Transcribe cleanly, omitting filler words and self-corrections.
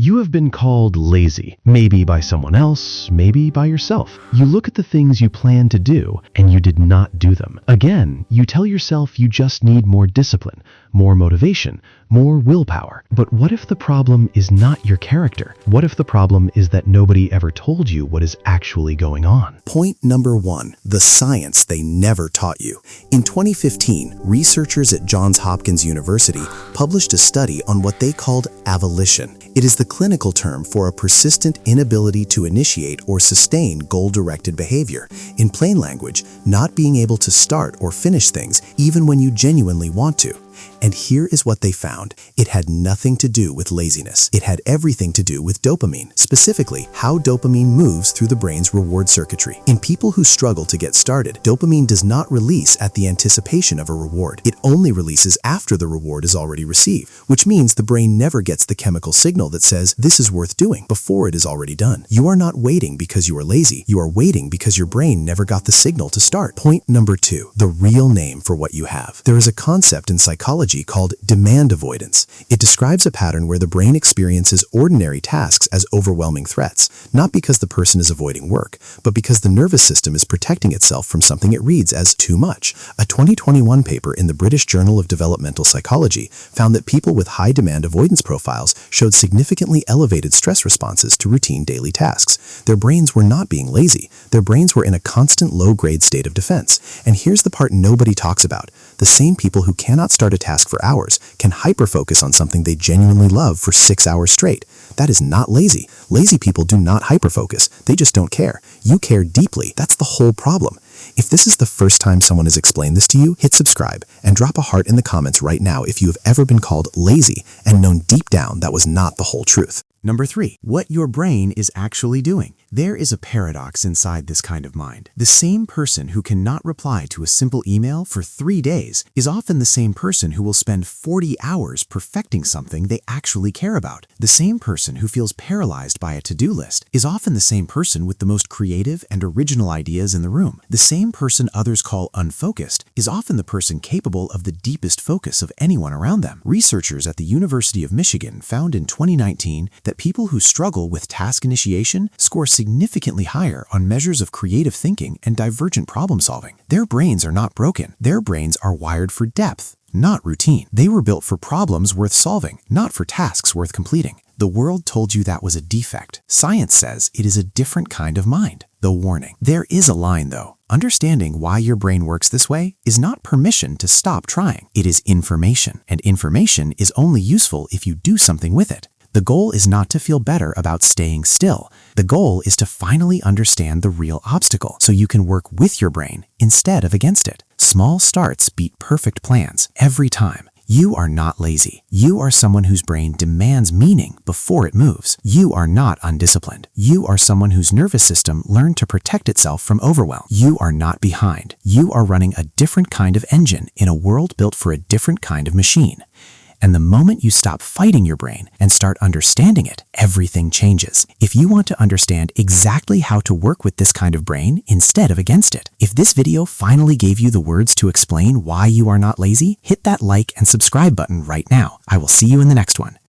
You have been called lazy, maybe by someone else, maybe by yourself. You look at the things you plan to do, and you did not do them. Again, you tell yourself you just need more discipline, more motivation, more willpower. But what if the problem is not your character? What if the problem is that nobody ever told you what is actually going on? Point number 1, the science they never taught you. In 2015, researchers at Johns Hopkins University published a study on what they called avolition. It is the clinical term for a persistent inability to initiate or sustain goal-directed behavior. In plain language, not being able to start or finish things even when you genuinely want to. And here is what they found. It had nothing to do with laziness. It had everything to do with dopamine, specifically how dopamine moves through the brain's reward circuitry. In people who struggle to get started, dopamine does not release at the anticipation of a reward. It only releases after the reward is already received, which means the brain never gets the chemical signal that says this is worth doing before it is already done. You are not waiting because you are lazy. You are waiting because your brain never got the signal to start. Point number 2, the real name for what you have. There is a concept in psychology called demand avoidance. It describes a pattern where the brain experiences ordinary tasks as overwhelming threats, not because the person is avoiding work, but because the nervous system is protecting itself from something it reads as too much. A 2021 paper in the British Journal of Developmental Psychology found that people with high demand avoidance profiles showed significantly elevated stress responses to routine daily tasks. Their brains were not being lazy. Their brains were in a constant low-grade state of defense. And here's the part nobody talks about. The same people who cannot start a task for hours can hyperfocus on something they genuinely love for 6 hours straight. That is not lazy. Lazy people do not hyperfocus. They just don't care. You care deeply. That's the whole problem. If this is the first time someone has explained this to you, hit subscribe and drop a heart in the comments right now if you have ever been called lazy and known deep down that was not the whole truth. Number 3, what your brain is actually doing. There is a paradox inside this kind of mind. The same person who cannot reply to a simple email for 3 days is often the same person who will spend 40 hours perfecting something they actually care about. The same person who feels paralyzed by a to-do list is often the same person with the most creative and original ideas in the room. The same person others call unfocused is often the person capable of the deepest focus of anyone around them. Researchers at the University of Michigan found in 2019 that people who struggle with task initiation score significantly higher on measures of creative thinking and divergent problem solving. Their brains are not broken. Their brains are wired for depth, not routine. They were built for problems worth solving, not for tasks worth completing. The world told you that was a defect. Science says it is a different kind of mind. The warning. There is a line though. Understanding why your brain works this way is not permission to stop trying. It is information, and information is only useful if you do something with it. The goal is not to feel better about staying still. The goal is to finally understand the real obstacle so you can work with your brain instead of against it. Small starts beat perfect plans every time. You are not lazy. You are someone whose brain demands meaning before it moves. You are not undisciplined. You are someone whose nervous system learned to protect itself from overwhelm. You are not behind. You are running a different kind of engine in a world built for a different kind of machine. And the moment you stop fighting your brain and start understanding it, everything changes. If you want to understand exactly how to work with this kind of brain instead of against it, if this video finally gave you the words to explain why you are not lazy, hit that like and subscribe button right now. I will see you in the next one.